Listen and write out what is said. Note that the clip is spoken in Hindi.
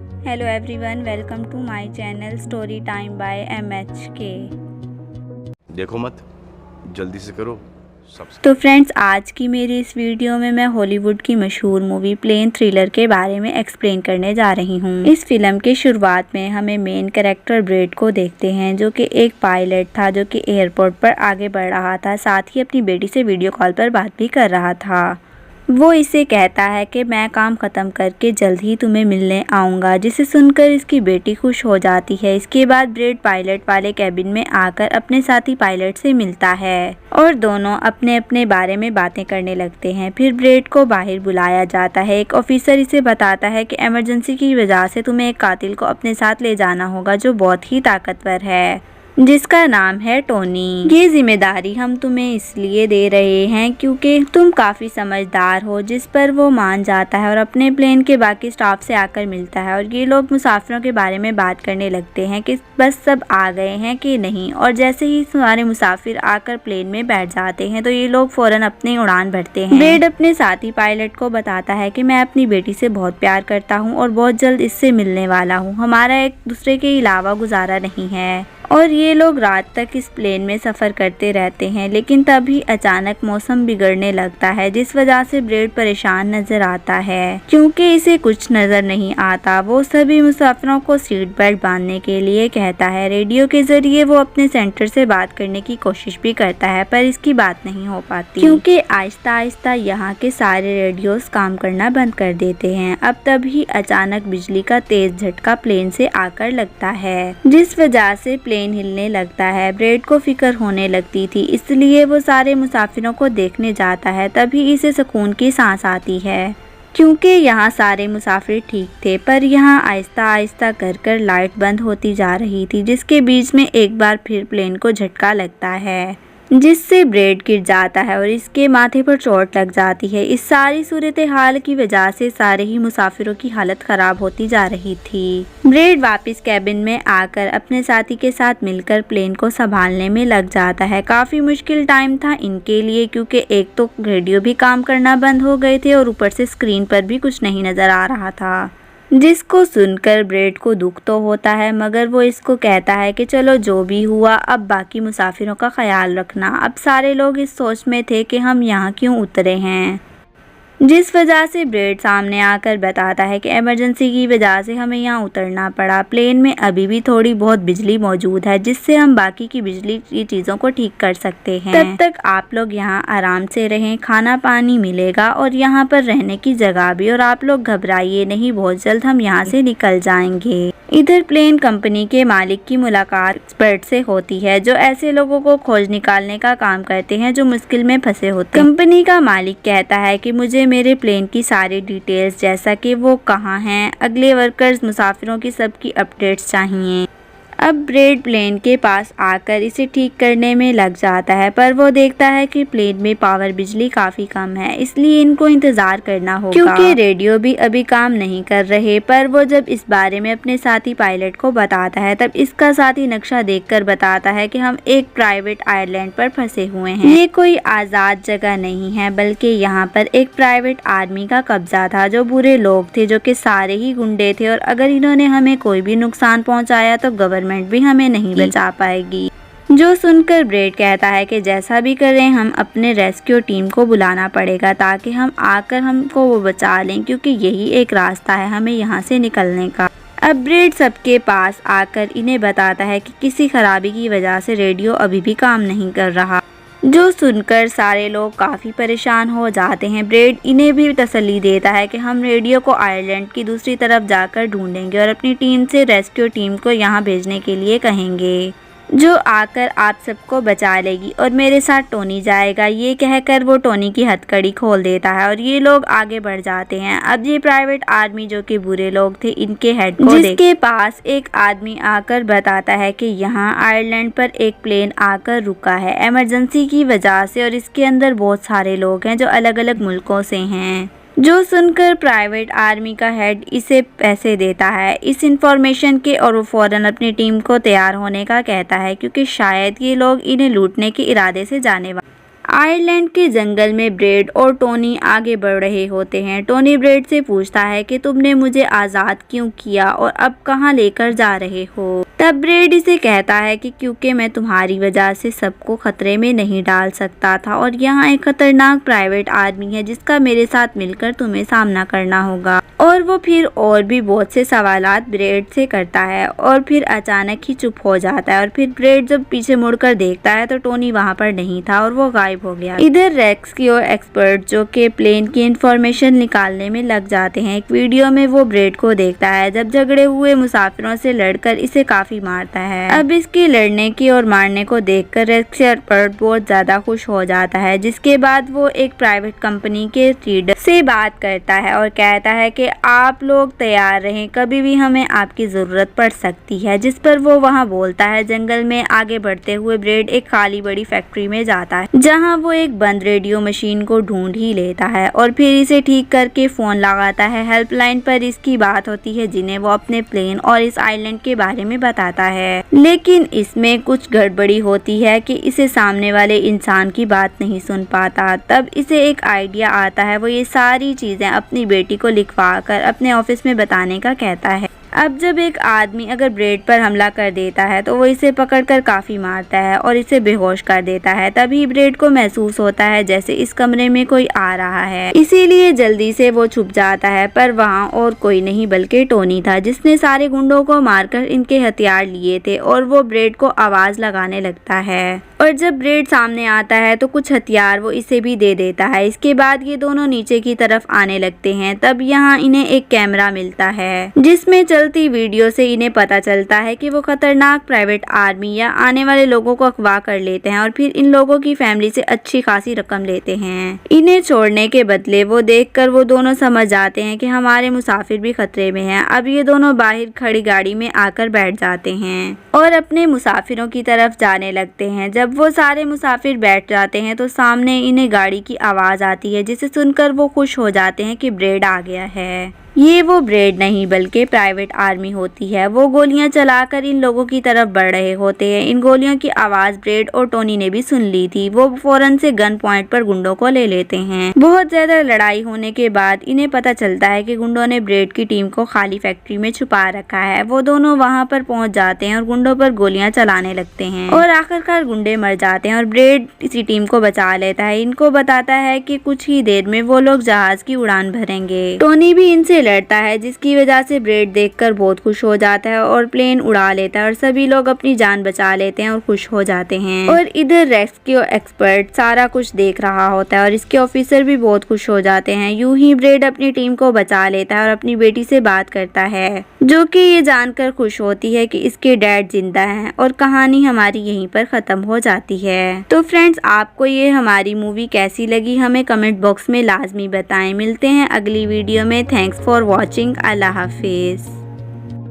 Hello everyone, welcome to my channel story time by MHK। देखो मत, जल्दी से करो तो फ्रेंड्स, आज की मेरी इस वीडियो में मैं हॉलीवुड की मशहूर मूवी प्लेन थ्रिलर के बारे में एक्सप्लेन करने जा रही हूँ। इस फिल्म के शुरुआत में हमें मेन कैरेक्टर ब्रेड को देखते हैं, जो कि एक पायलट था जो कि एयरपोर्ट पर आगे बढ़ रहा था, साथ ही अपनी बेटी से वीडियो कॉल पर बात भी कर रहा था। वो इसे कहता है कि मैं काम ख़त्म करके जल्द ही तुम्हें मिलने आऊँगा, जिसे सुनकर इसकी बेटी खुश हो जाती है। इसके बाद ब्रेड पायलट वाले कैबिन में आकर अपने साथी पायलट से मिलता है और दोनों अपने अपने बारे में बातें करने लगते हैं। फिर ब्रेड को बाहर बुलाया जाता है। एक ऑफिसर इसे बताता है कि इमरजेंसी की वजह से तुम्हें एक कातिल को अपने साथ ले जाना होगा, जो बहुत ही ताकतवर है, जिसका नाम है टोनी। ये जिम्मेदारी हम तुम्हें इसलिए दे रहे हैं क्योंकि तुम काफ़ी समझदार हो, जिस पर वो मान जाता है और अपने प्लेन के बाकी स्टाफ से आकर मिलता है। और ये लोग मुसाफिरों के बारे में बात करने लगते हैं कि बस सब आ गए हैं कि नहीं। और जैसे ही सारे मुसाफिर आकर प्लेन में बैठ जाते हैं तो ये लोग फौरन अपनी उड़ान भरते हैं। ब्रेड अपने साथी पायलट को बताता है कि मैं अपनी बेटी से बहुत प्यार करता हूँ और बहुत जल्द इससे मिलने वाला हूँ। हमारा एक दूसरे के अलावा गुजारा नहीं है। और ये लोग रात तक इस प्लेन में सफ़र करते रहते हैं, लेकिन तभी अचानक मौसम बिगड़ने लगता है, जिस वजह से ब्रेड परेशान नजर आता है क्योंकि इसे कुछ नजर नहीं आता। वो सभी मुसाफिरों को सीट बेल्ट बांधने के लिए कहता है। रेडियो के जरिए वो अपने सेंटर से बात करने की कोशिश भी करता है, पर इसकी बात नहीं हो पाती क्योंकि आहिस्ता आहिस्ता यहाँ के सारे रेडियोस काम करना बंद कर देते हैं। अब तभी अचानक बिजली का तेज झटका प्लेन से आकर लगता है, जिस वजह से प्लेन हिलने लगता है। ब्रेड को फिक्र होने लगती थी, इसलिए वो सारे मुसाफिरों को देखने जाता है। तभी इसे सुकून की सांस आती है क्योंकि यहाँ सारे मुसाफिर ठीक थे, पर यहाँ आहिस्ता आहिस्ता कर लाइट बंद होती जा रही थी, जिसके बीच में एक बार फिर प्लेन को झटका लगता है, जिससे ब्रेड गिर जाता है और इसके माथे पर चोट लग जाती है। इस सारी सूरत हाल की वजह से सारे ही मुसाफिरों की हालत खराब होती जा रही थी। ब्रेड वापस कैबिन में आकर अपने साथी के साथ मिलकर प्लेन को संभालने में लग जाता है। काफी मुश्किल टाइम था इनके लिए क्योंकि एक तो रेडियो भी काम करना बंद हो गए थे और ऊपर से स्क्रीन पर भी कुछ नहीं नजर आ रहा था, जिसको सुनकर ब्रेड को दुख तो होता है, मगर वो इसको कहता है कि चलो जो भी हुआ, अब बाकी मुसाफिरों का ख्याल रखना। अब सारे लोग इस सोच में थे कि हम यहाँ क्यों उतरे हैं, जिस वजह से ब्रेड सामने आकर बताता है कि इमरजेंसी की वजह से हमें यहाँ उतरना पड़ा। प्लेन में अभी भी थोड़ी बहुत बिजली मौजूद है, जिससे हम बाकी की बिजली की चीज़ों को ठीक कर सकते हैं। तब तक आप लोग यहाँ आराम से रहें, खाना पानी मिलेगा और यहाँ पर रहने की जगह भी। और आप लोग घबराइए नहीं, बहुत जल्द हम यहाँ से निकल जाएंगे। इधर प्लेन कंपनी के मालिक की मुलाकात एक्सपर्ट से होती है, जो ऐसे लोगों को खोज निकालने का काम करते हैं जो मुश्किल में फंसे होते हैं। कंपनी का मालिक कहता है कि मुझे मेरे प्लेन की सारी डिटेल्स, जैसा कि वो कहाँ हैं, अगले वर्कर्स, मुसाफिरों की सबकी अपडेट्स चाहिए। अब ब्रेड प्लेन के पास आकर इसे ठीक करने में लग जाता है, पर वो देखता है कि प्लेन में पावर बिजली काफ़ी कम है, इसलिए इनको इंतज़ार करना होगा क्योंकि रेडियो भी अभी काम नहीं कर रहे। पर वो जब इस बारे में अपने साथी पायलट को बताता है, तब इसका साथी नक्शा देखकर बताता है कि हम एक प्राइवेट आइलैंड पर फंसे हुए हैं। ये कोई आज़ाद जगह नहीं है, बल्कि यहाँ पर एक प्राइवेट आर्मी का कब्जा था, जो बुरे लोग थे, जो कि सारे ही गुंडे थे, और अगर इन्होंने हमें कोई भी नुकसान पहुँचाया तो गवर्नमेंट भी हमें नहीं बचा पाएगी। जो सुनकर ब्रेड कहता है कि जैसा भी करें, हम अपने रेस्क्यू टीम को बुलाना पड़ेगा ताकि हम आकर हमको वो बचा लें, क्योंकि यही एक रास्ता है हमें यहाँ से निकलने का। अब ब्रेड सबके पास आकर इन्हें बताता है कि किसी खराबी की वजह से रेडियो अभी भी काम नहीं कर रहा, जो सुनकर सारे लोग काफ़ी परेशान हो जाते हैं। ब्रेड इन्हें भी तसल्ली देता है कि हम रेडियो को आयरलैंड की दूसरी तरफ जाकर ढूंढेंगे और अपनी टीम से रेस्क्यू टीम को यहाँ भेजने के लिए कहेंगे, जो आकर आप सबको बचा लेगी, और मेरे साथ टोनी जाएगा। ये कहकर वो टोनी की हथकड़ी खोल देता है और ये लोग आगे बढ़ जाते हैं। अब ये प्राइवेट आर्मी, जो कि बुरे लोग थे, इनके हेड को जिसके पास एक आदमी आकर बताता है कि यहाँ आयरलैंड पर एक प्लेन आकर रुका है इमरजेंसी की वजह से, और इसके अंदर बहुत सारे लोग हैं जो अलग अलग मुल्कों से हैं। जो सुनकर प्राइवेट आर्मी का हेड इसे पैसे देता है इस इंफॉर्मेशन के, और वो फौरन अपनी टीम को तैयार होने का कहता है, क्योंकि शायद ये लोग इन्हें लूटने के इरादे से जाने वाले। आयरलैंड के जंगल में ब्रेड और टोनी आगे बढ़ रहे होते हैं। टोनी ब्रेड से पूछता है कि तुमने मुझे आज़ाद क्यों किया और अब कहाँ लेकर जा रहे हो। तब ब्रेड इसे कहता है कि क्योंकि मैं तुम्हारी वजह से सबको खतरे में नहीं डाल सकता था और यहाँ एक खतरनाक प्राइवेट आर्मी है जिसका मेरे साथ मिलकर तुम्हें सामना करना होगा। और वो फिर और भी बहुत से सवालात ब्रेड से करता है और फिर अचानक ही चुप हो जाता है। और फिर ब्रेड जब पीछे मुड़कर देखता है तो टोनी वहाँ पर नहीं था और वो गायब हो गया। इधर रेस्क्यू एक्सपर्ट जो के प्लेन की इंफॉर्मेशन निकालने में लग जाते हैं। एक वीडियो में वो ब्रेड को देखता है जब झगड़े हुए मुसाफिरों से लड़कर इसे काफी मारता है। अब इसके लड़ने की और मारने को देखकर रेस्क्यू एक्सपर्ट बहुत ज्यादा खुश हो जाता है, जिसके बाद वो एक प्राइवेट कंपनी के लीडर से बात करता है और कहता है कि आप लोग तैयार रहें, कभी भी हमें आपकी जरूरत पड़ सकती है। जिस पर वो वहाँ बोलता है। जंगल में आगे बढ़ते हुए ब्रेड एक खाली बड़ी फैक्ट्री में जाता है जहाँ वो एक बंद रेडियो मशीन को ढूंढ ही लेता है और फिर इसे ठीक करके फोन लगाता है। हेल्पलाइन पर इसकी बात होती है जिन्हें वो अपने प्लेन और इस आइलैंड के बारे में बताता है, लेकिन इसमें कुछ गड़बड़ी होती है कि इसे सामने वाले इंसान की बात नहीं सुन पाता। तब इसे एक आइडिया आता है। वो ये सारी चीजें अपनी बेटी को लिखवा कर अपने ऑफिस में बताने का कहता है। अब जब एक आदमी अगर ब्रेड पर हमला कर देता है तो वो इसे पकड़कर काफी मारता है और इसे बेहोश कर देता है। तभी ब्रेड को महसूस होता है जैसे इस कमरे में कोई आ रहा है, इसीलिए जल्दी से वो छुप जाता है। पर वहाँ और कोई नहीं बल्कि टोनी था जिसने सारे गुंडों को मारकर इनके हथियार लिए थे और वो ब्रेड को आवाज लगाने लगता है। और जब ब्रेड सामने आता है तो कुछ हथियार वो इसे भी दे देता है। इसके बाद ये दोनों नीचे की तरफ आने लगते हैं। तब यहाँ इन्हें एक कैमरा मिलता है जिसमें चलती वीडियो से इन्हें पता चलता है कि वो खतरनाक प्राइवेट आर्मी या आने वाले लोगों को अगवा कर लेते हैं और फिर इन लोगों की फैमिली से अच्छी खासी रकम लेते हैं। इन्हें छोड़ने के बदले वो देखकर वो दोनों समझ जाते हैं कि हमारे मुसाफिर भी खतरे में हैं। अब ये दोनों बाहर खड़ी गाड़ी में आकर बैठ जाते हैं और अपने मुसाफिरों की तरफ जाने लगते हैं। जब वो सारे मुसाफिर बैठ जाते हैं तो सामने इन्हें गाड़ी की आवाज आती है जिसे सुनकर वो खुश हो जाते हैं कि ब्रेड आ गया है। ये वो ब्रेड नहीं बल्कि प्राइवेट आर्मी होती है। वो गोलियां चलाकर इन लोगों की तरफ बढ़ रहे होते हैं। इन गोलियों की आवाज ब्रेड और टोनी ने भी सुन ली थी। वो फौरन से गन पॉइंट पर गुंडों को ले लेते हैं। बहुत ज्यादा लड़ाई होने के बाद इन्हें पता चलता है कि गुंडों ने ब्रेड की टीम को खाली फैक्ट्री में छुपा रखा है। वो दोनों वहाँ पर पहुँच जाते हैं और गुंडों पर गोलियां चलाने लगते हैं और आखिरकार गुंडे मर जाते हैं और ब्रेड इसी टीम को बचा लेता है। इनको बताता है कि कुछ ही देर में वो लोग जहाज की उड़ान भरेंगे। टोनी भी इनसे लड़ता है जिसकी वजह से ब्रेड देखकर बहुत खुश हो जाता है और प्लेन उड़ा लेता है और सभी लोग अपनी जान बचा लेते हैं और खुश हो जाते हैं। और इधर रेस्क्यू एक्सपर्ट सारा कुछ देख रहा होता है और इसके ऑफिसर भी बहुत खुश हो जाते हैं। यूं ही ब्रेड अपनी टीम को बचा लेता है और अपनी बेटी से बात करता है जो कि ये जानकर खुश होती है कि इसके डैड जिंदा हैं और कहानी हमारी यहीं पर खत्म हो जाती है। तो फ्रेंड्स, आपको ये हमारी मूवी कैसी लगी हमें कमेंट बॉक्स में लाजमी बताएं। मिलते हैं अगली वीडियो में। Thanks for watching. Allah Hafiz.